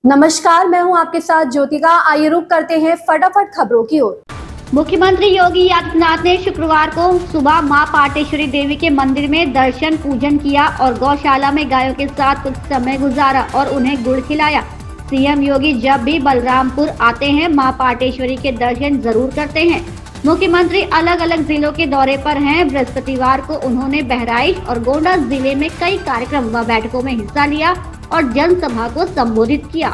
नमस्कार, मैं हूं आपके साथ ज्योतिका। आइए रुक करते हैं फटाफट खबरों की ओर। मुख्यमंत्री योगी आदित्यनाथ ने शुक्रवार को सुबह मां पाटेश्वरी देवी के मंदिर में दर्शन पूजन किया और गौशाला में गायों के साथ कुछ समय गुजारा और उन्हें गुड़ खिलाया। सीएम योगी जब भी बलरामपुर आते हैं मां पाटेश्वरी के दर्शन जरूर करते हैं। मुख्यमंत्री अलग अलग जिलों के दौरे पर हैं। बृहस्पतिवार को उन्होंने बहराइच और गोंडा जिले में कई कार्यक्रम व बैठकों में हिस्सा लिया और जनसभा को संबोधित किया।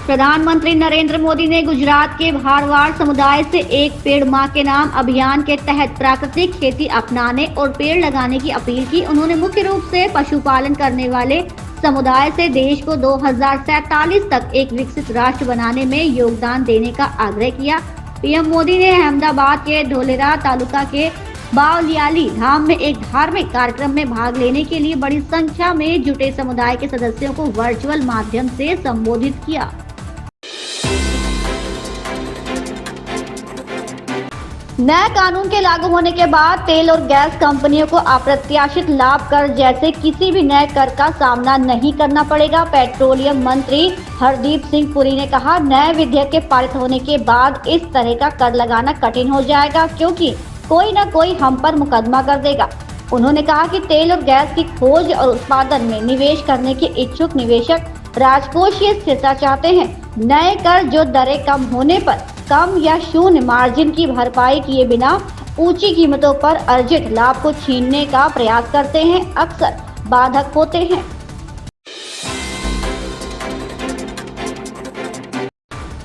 प्रधानमंत्री नरेंद्र मोदी ने गुजरात के भारवाड़ समुदाय से एक पेड़ मां के नाम अभियान के तहत प्राकृतिक खेती अपनाने और पेड़ लगाने की अपील की। उन्होंने मुख्य रूप से पशुपालन करने वाले समुदाय से देश को 2047 तक एक विकसित राष्ट्र बनाने में योगदान देने का आग्रह किया। पीएम मोदी ने अहमदाबाद के धोलेरा तालुका के बावलियाली धाम में एक धार्मिक कार्यक्रम में भाग लेने के लिए बड़ी संख्या में जुटे समुदाय के सदस्यों को वर्चुअल माध्यम से संबोधित किया। नए कानून के लागू होने के बाद तेल और गैस कंपनियों को अप्रत्याशित लाभ कर जैसे किसी भी नए कर का सामना नहीं करना पड़ेगा। पेट्रोलियम मंत्री हरदीप सिंह पुरी ने कहा, नए विधेयक के पारित होने के बाद इस तरह का कर लगाना कठिन हो जाएगा क्योंकि कोई न कोई हम पर मुकदमा कर देगा। उन्होंने कहा कि तेल और गैस की खोज और उत्पादन में निवेश करने के इच्छुक निवेशक राजकोषीय स्थिरता चाहते हैं। नए कर जो दरें कम होने पर कम या शून्य मार्जिन की भरपाई किए बिना ऊंची कीमतों पर अर्जित लाभ को छीनने का प्रयास करते हैं, अक्सर बाधक होते हैं।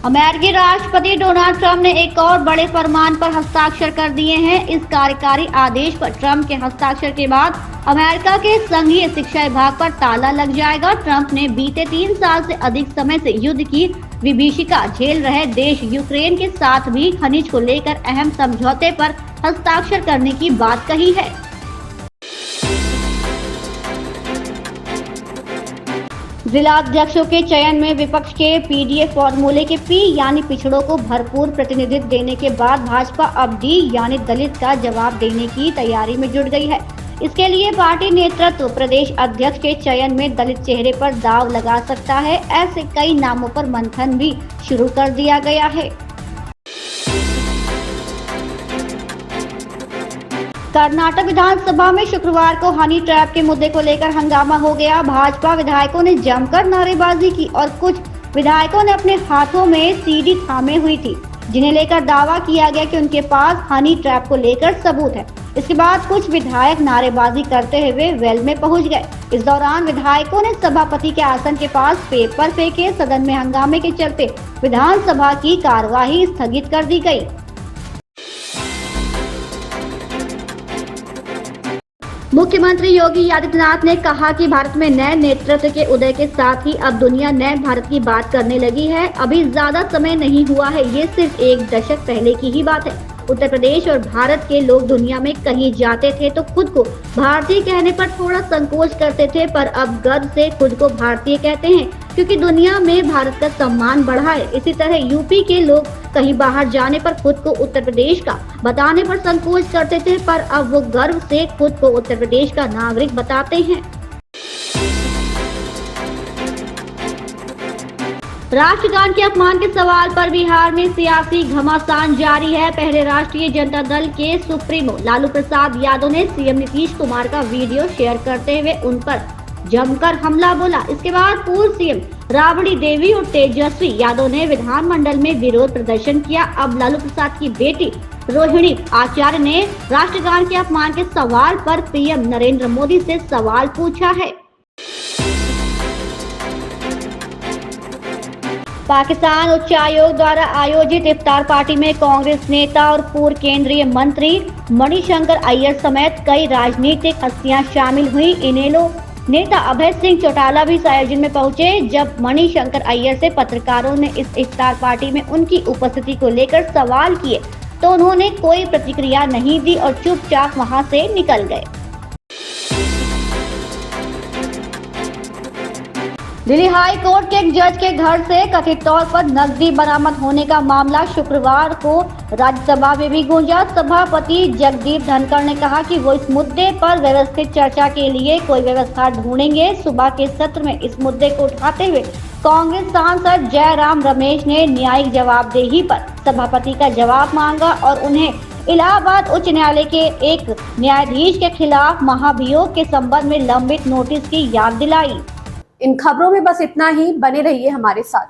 अमेरिकी राष्ट्रपति डोनाल्ड ट्रंप ने एक और बड़े फरमान पर हस्ताक्षर कर दिए हैं। इस कार्यकारी आदेश पर ट्रंप के हस्ताक्षर के बाद अमेरिका के संघीय शिक्षा विभाग पर ताला लग जाएगा। ट्रंप ने बीते 3 साल से अधिक समय से युद्ध की विभीषिका झेल रहे देश यूक्रेन के साथ भी खनिज को लेकर अहम समझौते पर हस्ताक्षर करने की बात कही है। जिला अध्यक्षों के चयन में विपक्ष के पीडीए फॉर्मूले के पी यानी पिछड़ों को भरपूर प्रतिनिधित्व देने के बाद भाजपा अब डी यानी दलित का जवाब देने की तैयारी में जुट गई है। इसके लिए पार्टी नेतृत्व प्रदेश अध्यक्ष के चयन में दलित चेहरे पर दांव लगा सकता है। ऐसे कई नामों पर मंथन भी शुरू कर दिया गया है। कर्नाटक विधानसभा में शुक्रवार को हनी ट्रैप के मुद्दे को लेकर हंगामा हो गया। भाजपा विधायकों ने जमकर नारेबाजी की और कुछ विधायकों ने अपने हाथों में सीडी थामे हुई थी, जिन्हें लेकर दावा किया गया कि उनके पास हनी ट्रैप को लेकर सबूत है। इसके बाद कुछ विधायक नारेबाजी करते हुए वेल में पहुंच गए। इस दौरान विधायकों ने सभापति के आसन के पास पेपर फेंके। सदन में हंगामे के चलते विधानसभा की कार्यवाही स्थगित कर दी गई। मुख्यमंत्री योगी आदित्यनाथ ने कहा कि भारत में नए नेतृत्व के उदय के साथ ही अब दुनिया नए भारत की बात करने लगी है। अभी ज्यादा समय नहीं हुआ है, ये सिर्फ एक दशक पहले की ही बात है। उत्तर प्रदेश और भारत के लोग दुनिया में कहीं जाते थे तो खुद को भारतीय कहने पर थोड़ा संकोच करते थे, पर अब गर्व से खुद को भारतीय कहते हैं क्योंकि दुनिया में भारत का सम्मान बढ़ा है। इसी तरह यूपी के लोग कहीं बाहर जाने पर खुद को उत्तर प्रदेश का बताने पर संकोच करते थे, पर अब वो गर्व से खुद को उत्तर प्रदेश का नागरिक बताते हैं। राष्ट्रगान के अपमान के सवाल पर बिहार में सियासी घमासान जारी है। पहले राष्ट्रीय जनता दल के सुप्रीमो लालू प्रसाद यादव ने सीएम नीतीश कुमार का वीडियो शेयर करते हुए उन पर जमकर हमला बोला। इसके बाद पूर्व सीएम राबड़ी देवी और तेजस्वी यादव ने विधानमंडल में विरोध प्रदर्शन किया। अब लालू प्रसाद की बेटी रोहिणी आचार्य ने राष्ट्रगान के अपमान के सवाल पर पीएम नरेंद्र मोदी से सवाल पूछा है। पाकिस्तान उच्चायोग द्वारा आयोजित इफ्तार पार्टी में कांग्रेस नेता और पूर्व केंद्रीय मंत्री मणिशंकर अय्यर समेत कई राजनीतिक हस्तियां शामिल हुई। इनेलो नेता अभय सिंह चौटाला भी इस आयोजन में पहुंचे। जब मणिशंकर अय्यर से पत्रकारों ने इस इफ्तार पार्टी में उनकी उपस्थिति को लेकर सवाल किए तो उन्होंने कोई प्रतिक्रिया नहीं दी और चुपचाप वहां से निकल गए। दिल्ली हाई कोर्ट के एक जज के घर से कथित तौर पर नकदी बरामद होने का मामला शुक्रवार को राज्यसभा में भी गूंजा। सभापति जगदीप धनखड़ ने कहा कि वो इस मुद्दे पर व्यवस्थित चर्चा के लिए कोई व्यवस्था ढूंढेंगे। सुबह के सत्र में इस मुद्दे को उठाते हुए कांग्रेस सांसद जयराम रमेश ने न्यायिक जवाबदेही पर सभापति का जवाब मांगा और उन्हें इलाहाबाद उच्च न्यायालय के एक न्यायाधीश के खिलाफ महाभियोग के संबंध में लंबित नोटिस की याद दिलाई। इन खबरों में बस इतना ही। बने रहिए हमारे साथ।